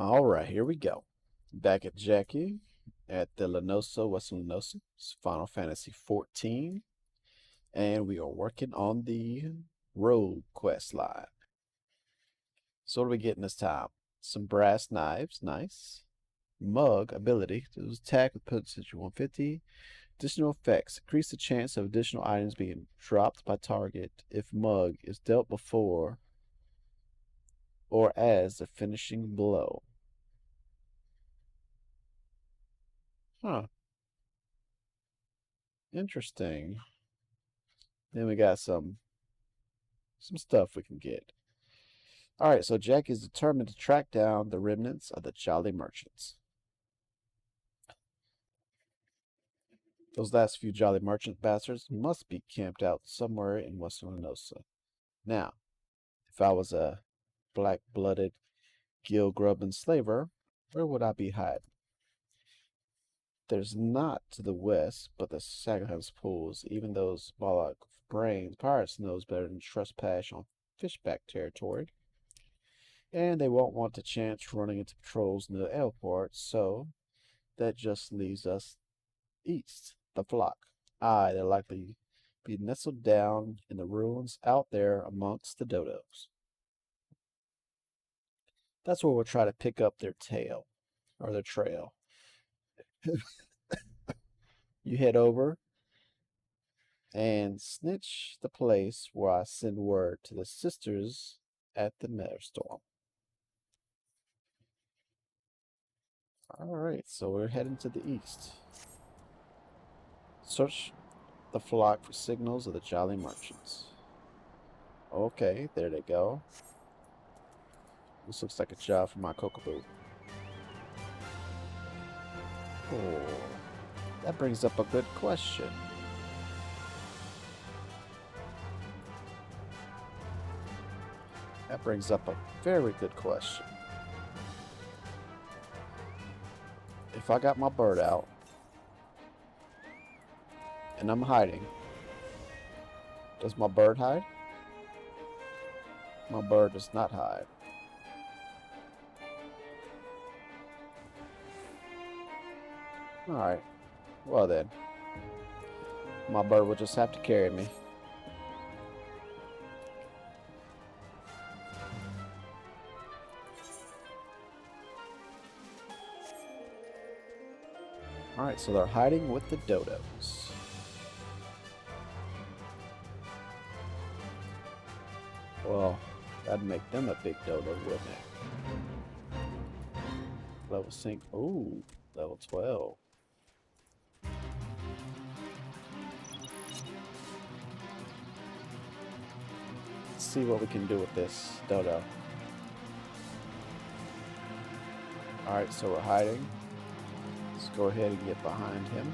All right, here we go. Back at Jackie at the Lenosa, Western Lenosa. It's Final Fantasy XIV, and we are working on the road quest line. So what are we getting this time? Some brass knives, nice. Mug ability to attack with potency 150. Additional effects increase the chance of additional items being dropped by target if mug is dealt before or as a finishing blow. Huh, interesting. Then we got some stuff we can get. All right, so Jack is determined to track down the remnants of the Jolly Merchants. Those last few Jolly Merchant bastards must be camped out somewhere in Western Lenosa. Now, if I was a black-blooded, gill-grubbing slaver, where would I be hiding? There's not to the west, but the Sagam's pools. Even those Bollock brains pirates knows better than trespass on fishback territory. And they won't want the chance running into patrols near the airport, so that just leaves us east, the flock. Aye, they'll likely be nestled down in the ruins out there amongst the dodos. That's where we'll try to pick up their tail, or their trail. You head over and snitch the place where I send word to the sisters at the Meadowstorm. Alright, so we're heading to the east. Search the flock for signals of the Jolly Merchants. Okay, there they go. This looks like a job for my Kokaboo. Oh, that brings up a good question. That brings up a very good question. If I got my bird out and I'm hiding, does my bird hide? My bird does not hide. Alright, well then, my bird will just have to carry me. Alright, so they're hiding with the dodos. Well, that'd make them a big dodo, wouldn't it? Level sync. Ooh, level 12. Let's see what we can do with this dodo. Alright, so we're hiding. Let's go ahead and get behind him.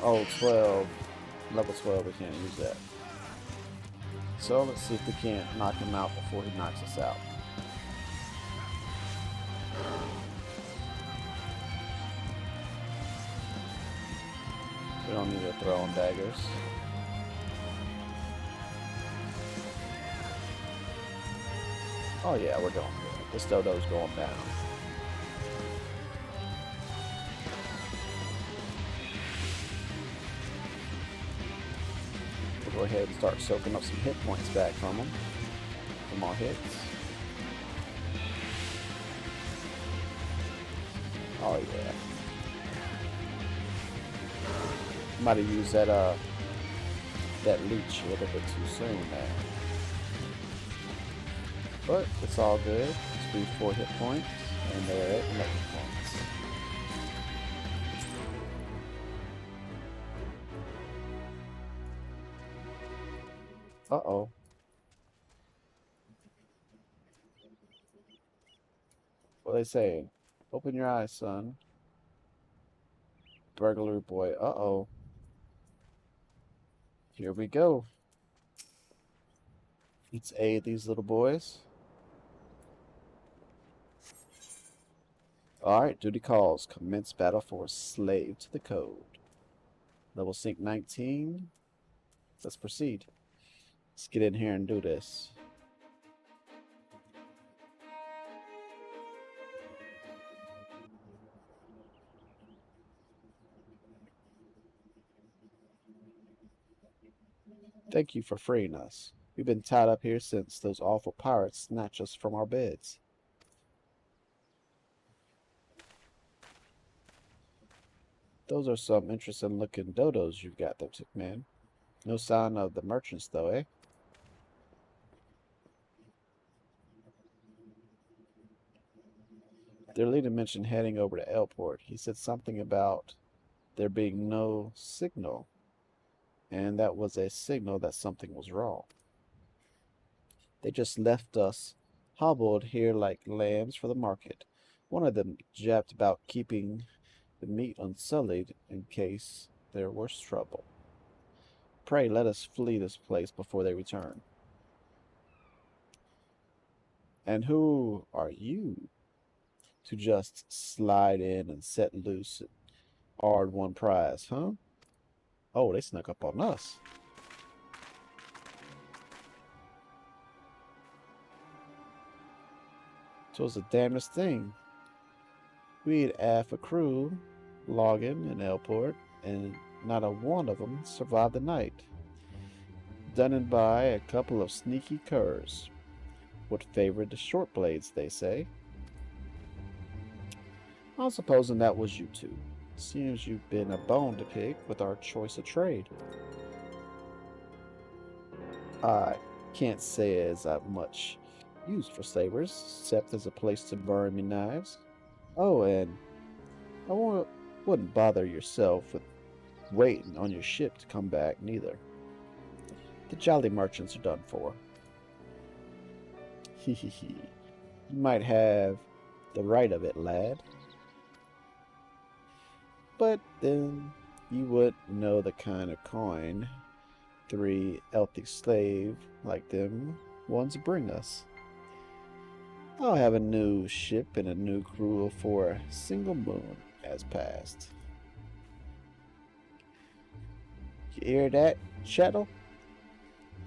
Oh, 12. Level 12, we can't use that. So let's see if we can't knock him out before he knocks us out. We don't need to throw on daggers. Oh yeah, we're going good. This dodo's going down. We'll go ahead and start soaking up some hit points back from him. From our hits. Oh yeah. Might have used that leech a little bit too soon there. But it's all good. It's be 4 hit points, and they're at 11 points. Uh-oh. What they say? Open your eyes, son. Burglary boy. Uh-oh. Here we go. Let's aid these little boys. Alright, duty calls. Commence battle for slave to the code. Level sync 19. Let's proceed. Let's get in here and do this. Thank you for freeing us. We've been tied up here since those awful pirates snatched us from our beds. Those are some interesting looking dodos you've got there, man. No sign of the merchants, though, eh? Their leader mentioned heading over to Elport. He said something about there being no signal, and that was a signal that something was wrong. They just left us hobbled here like lambs for the market. One of them jabbed about keeping the meat unsullied in case there was trouble. Pray let us flee this place before they return. And who are you to just slide in and set loose and hard one prize, huh? Oh, they snuck up on us. Twas the damnedest thing. We'd half a crew logging in Elport, and not a one of them survived the night. Done by a couple of sneaky curs. What favored the short blades, they say. I'm supposing that was you two. Seems you've been a bone to pick with our choice of trade. I can't say as I've much use for sabers, except as a place to burn me knives. Oh, and I wouldn't bother yourself with waiting on your ship to come back, neither. The jolly merchants are done for. Hee hee hee. You might have the right of it, lad. But then you wouldn't know the kind of coin 3 healthy slave like them ones bring us. I'll have a new ship and a new crew for a single moon has passed. You hear that, chattel?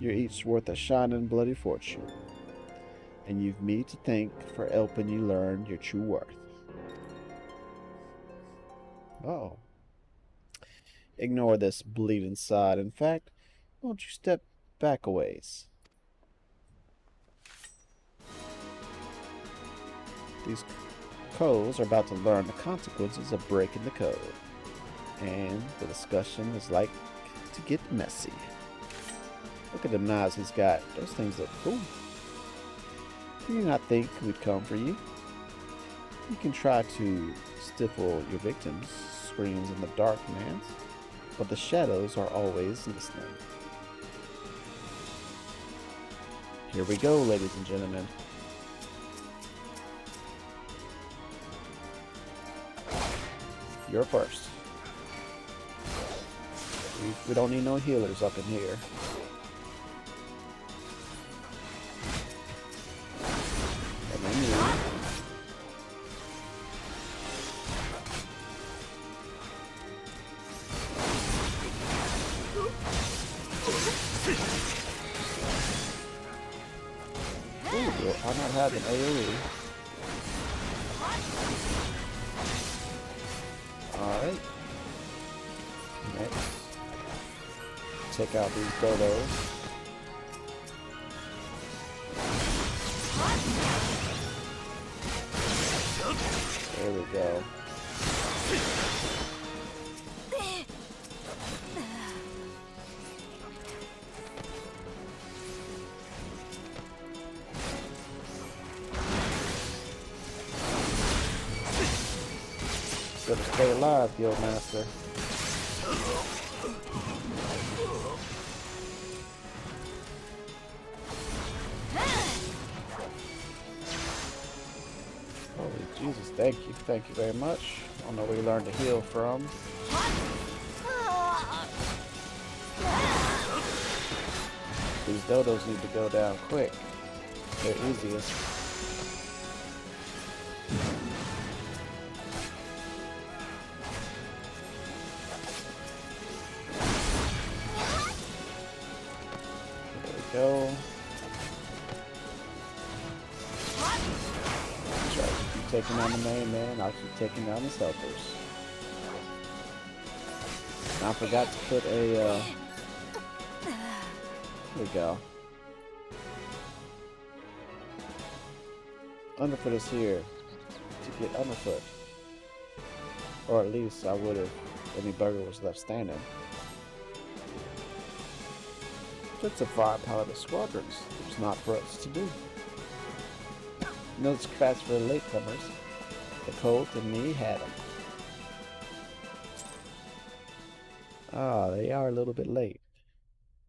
You're each worth a shining bloody fortune, and you've me to thank for helping you learn your true worth. Oh. Ignore this bleeding side. In fact, won't you step back a ways? These coals are about to learn the consequences of breaking the code. And the discussion is like to get messy. Look at the knives he's got. Those things look cool. Do you not think we'd come for you? You can try to stifle your victims' screams in the dark, man, but the shadows are always listening. Here we go, ladies and gentlemen. You're first. We don't need no healers up in here. And then you. Ooh, I'm not having AoE. Alright. Next. Take out these dodos. There we go. Better stay alive, Guild Master. Holy Jesus, thank you very much. I don't know where you learned to heal from. These dodos need to go down quick. They're easiest. Go. Try to keep taking on the main man. I'll keep taking down his helpers. And I forgot to put a There we go. Underfoot is here to get Underfoot. Or at least I would if any burger was left standing. Just a firepower of squadrons. It's not for us to do. No scratch for the latecomers. The Colt and me had them. Ah, they are a little bit late.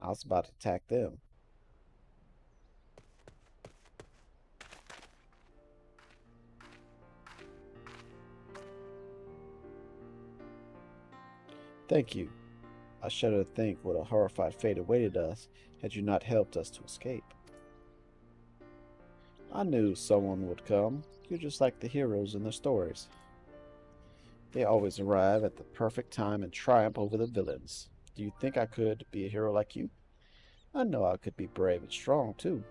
I was about to attack them. Thank you. I shudder to think what a horrified fate awaited us had you not helped us to escape. I knew someone would come. You're just like the heroes in their stories. They always arrive at the perfect time and triumph over the villains. Do you think I could be a hero like you? I know I could be brave and strong, too.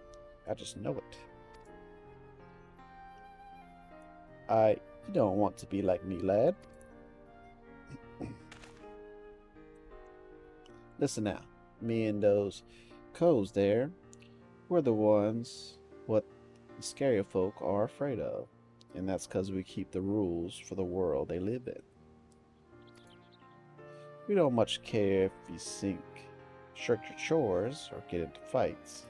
I just know it. You don't want to be like me, lad. Listen now, me and those cows there, we're the ones what the scary folk are afraid of. And that's because we keep the rules for the world they live in. We don't much care if you shirk your chores, or get into fights.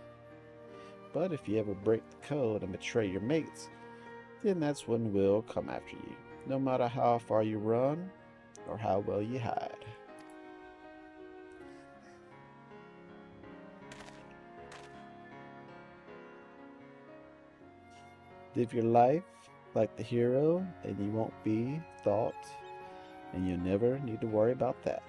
But if you ever break the code and betray your mates, then that's when we'll come after you, no matter how far you run or how well you hide. Live your life like the hero, and you won't be thought, and you never need to worry about that.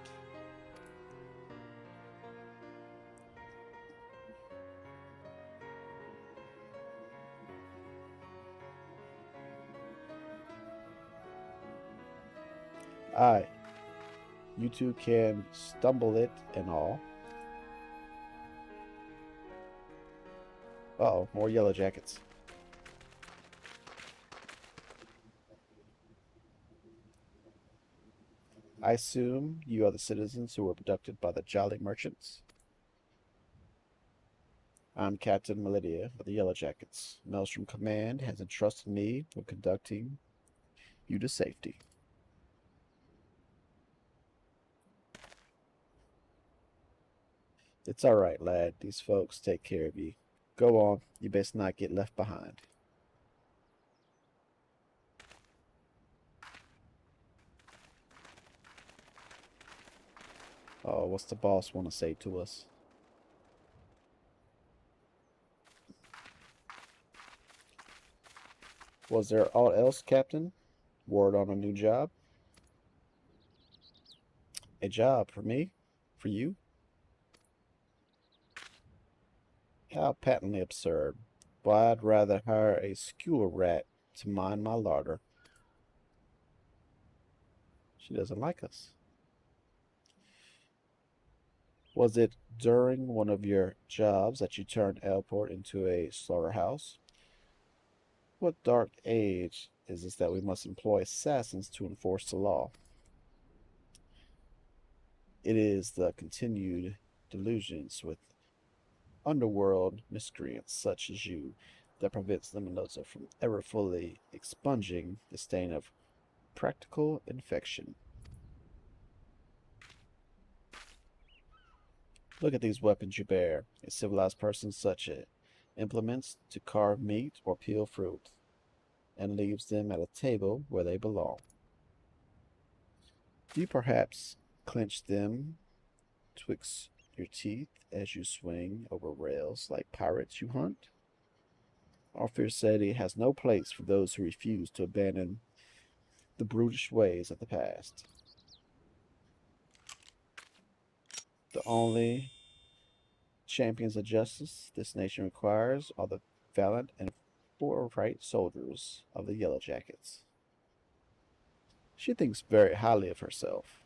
Aye, you two can stumble it and all. Uh-oh, more yellow jackets. I assume you are the citizens who were abducted by the jolly merchants? I'm Captain Melidia of the Yellow Jackets. Maelstrom Command has entrusted me with conducting you to safety. It's all right, lad. These folks take care of you. Go on. You best not get left behind. Oh, what's the boss want to say to us? Was there aught else, Captain? Word on a new job? A job for me? For you? How patently absurd. Why, I'd rather hire a skewer rat to mind my larder. She doesn't like us. Was it during one of your jobs that you turned Airport into a slaughterhouse? What dark age is this that we must employ assassins to enforce the law? It is the continued delusions with underworld miscreants such as you that prevents the Mendoza from ever fully expunging the stain of practical infection. Look at these weapons you bear. A civilized person such as implements to carve meat or peel fruit, and leaves them at a table where they belong. Do you perhaps clench them twixt your teeth as you swing over rails like pirates you hunt? Our fierce city has no place for those who refuse to abandon the brutish ways of the past. The only champions of justice this nation requires are the valiant and forthright soldiers of the Yellow Jackets. She thinks very highly of herself.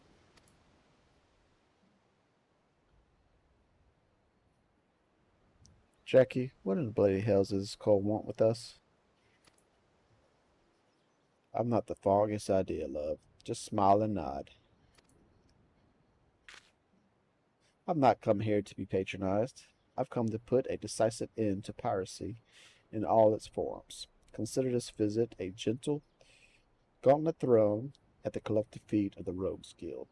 Jackie, what in the bloody hells does Cole want with us? I've not the foggiest idea, love. Just smile and nod. I've not come here to be patronized. I've come to put a decisive end to piracy in all its forms. Consider this visit a gentle gauntlet thrown at the collective feet of the Rogues Guild.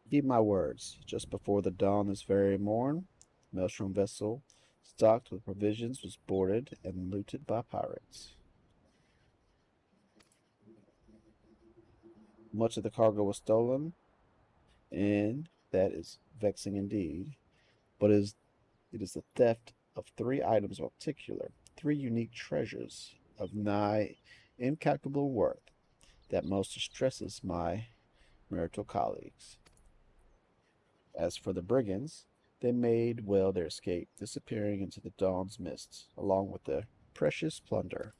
Heed my words. Just before the dawn this very morn, the Maelstrom vessel, stocked with provisions, was boarded and looted by pirates. Much of the cargo was stolen, and that is vexing indeed. But it is the theft of 3 items in particular, 3 unique treasures of nigh incalculable worth, that most distresses my marital colleagues. As for the brigands, they made well their escape, disappearing into the dawn's mist, along with the precious plunder.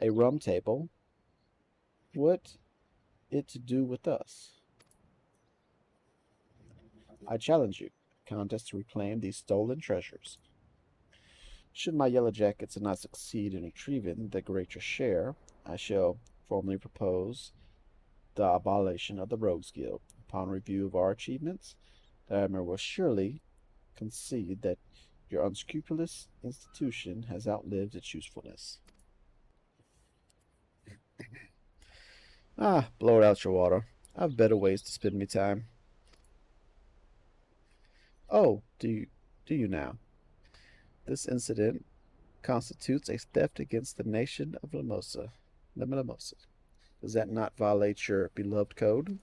A rum table? What it to do with us? I challenge you, contest to reclaim these stolen treasures. Should my yellow jackets not succeed in retrieving the greater share, I shall formally propose the abolition of the Rogues Guild. Upon review of our achievements, the Admiral will surely concede that your unscrupulous institution has outlived its usefulness. Blow it out your water. I've better ways to spend me time. Oh, do you now? This incident constitutes a theft against the nation of Lamosa. Does that not violate your beloved code?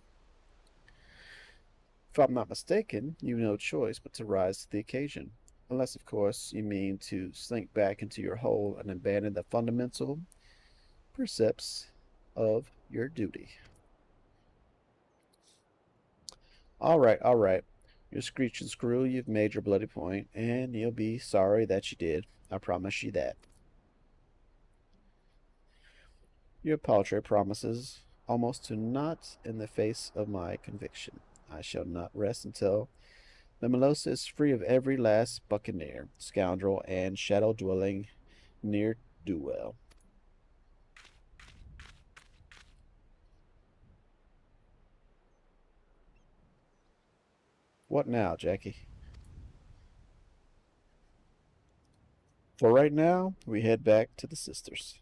If I'm not mistaken, you've no choice but to rise to the occasion. Unless, of course, you mean to slink back into your hole and abandon the fundamental precepts of your duty. All right. You screech and screw, you've made your bloody point, and you'll be sorry that you did. I promise you that. Your paltry promises almost to naught in the face of my conviction. I shall not rest until the Melosa is free of every last buccaneer, scoundrel, and shadow-dwelling ne'er-do-well. What now, Jackie? For right now, we head back to the sisters.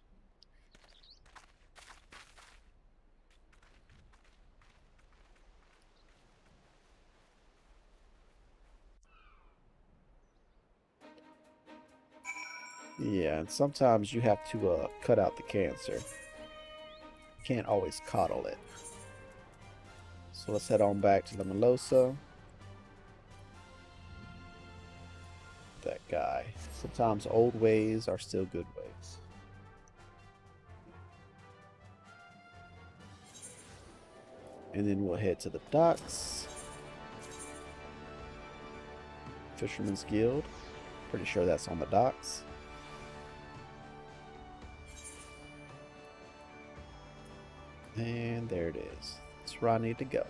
Yeah, and sometimes you have to cut out the cancer. Can't always coddle it. So let's head on back to the Melosa. That guy. Sometimes old ways are still good ways. And then we'll head to the docks. Fisherman's Guild. Pretty sure that's on the docks. And there it is. That's where I need to go.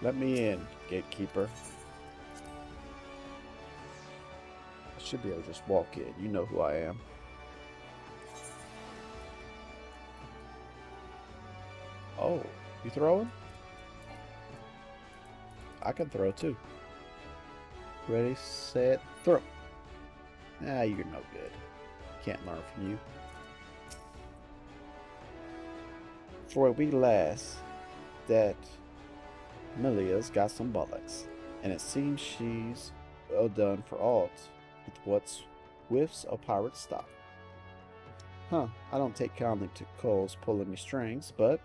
Let me in, gatekeeper. I should be able to just walk in. You know who I am. Oh, you throwing? I can throw too. Ready, set, throw. You're no good. Can't learn from you. For a wee lass, that Milia's got some bullocks, and it seems she's well done for aught with what's whiffs of pirate stock. I don't take kindly to Cole's pulling me strings, but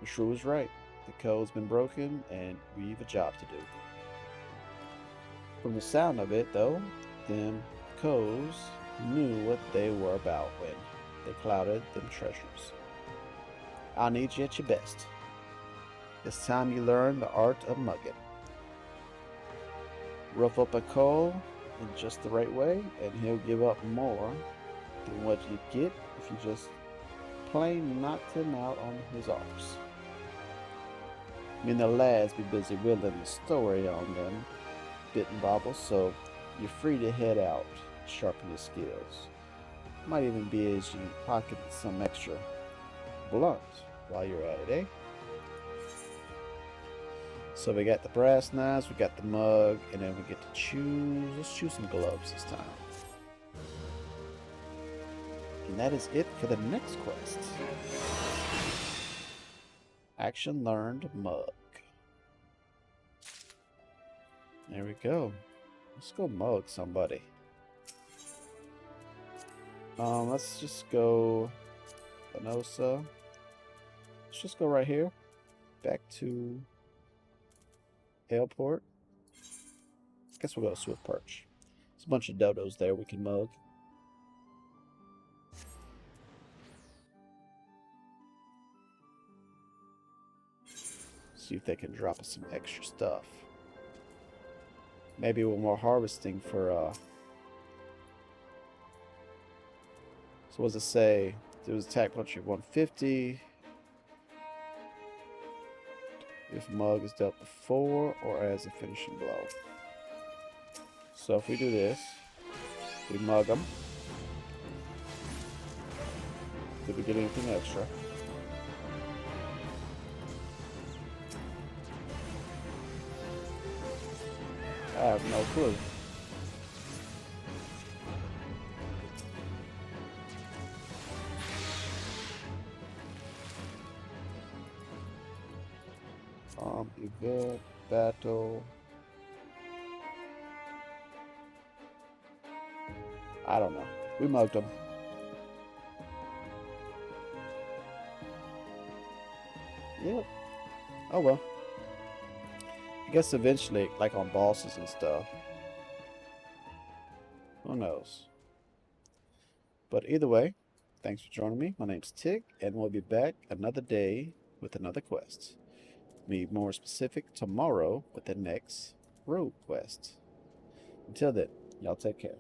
the shrew is right. The code's been broken, and we've a job to do. From the sound of it, though, them coes knew what they were about when they clouded them treasures. I'll need you at your best. It's time you learn the art of mugging. Rough up a Cole in just the right way, and he'll give up more than what you get if you just plain knocked him out on his arse. I mean, the lads be busy whittling the story on them, bit and bobble, so you're free to head out, sharpen your skills. Might even be as you pocket some extra blunt while you're at it, eh? So we got the brass knives, we got the mug, and then we get to choose. Let's choose some gloves this time. And that is it for the next quest. Action learned mug. There we go. Let's go mug somebody. Let's just go Lenosa. Let's just go right here. Back to Airport. Guess we'll go Swift Perch. There's a bunch of dodos there we can mug. See if they can drop us some extra stuff. Maybe one more harvesting for so what does it say? There was attack punch of 150. If mug is dealt before or as a finishing blow. So if we do this, we mug them. Did we get anything extra? I have no clue. Event, battle. I don't know. We mugged them. Yep. Oh well. I guess eventually, like on bosses and stuff. Who knows? But either way, thanks for joining me. My name's Tig, and we'll be back another day with another quest. Be more specific tomorrow with the next road quest. Until then, y'all take care.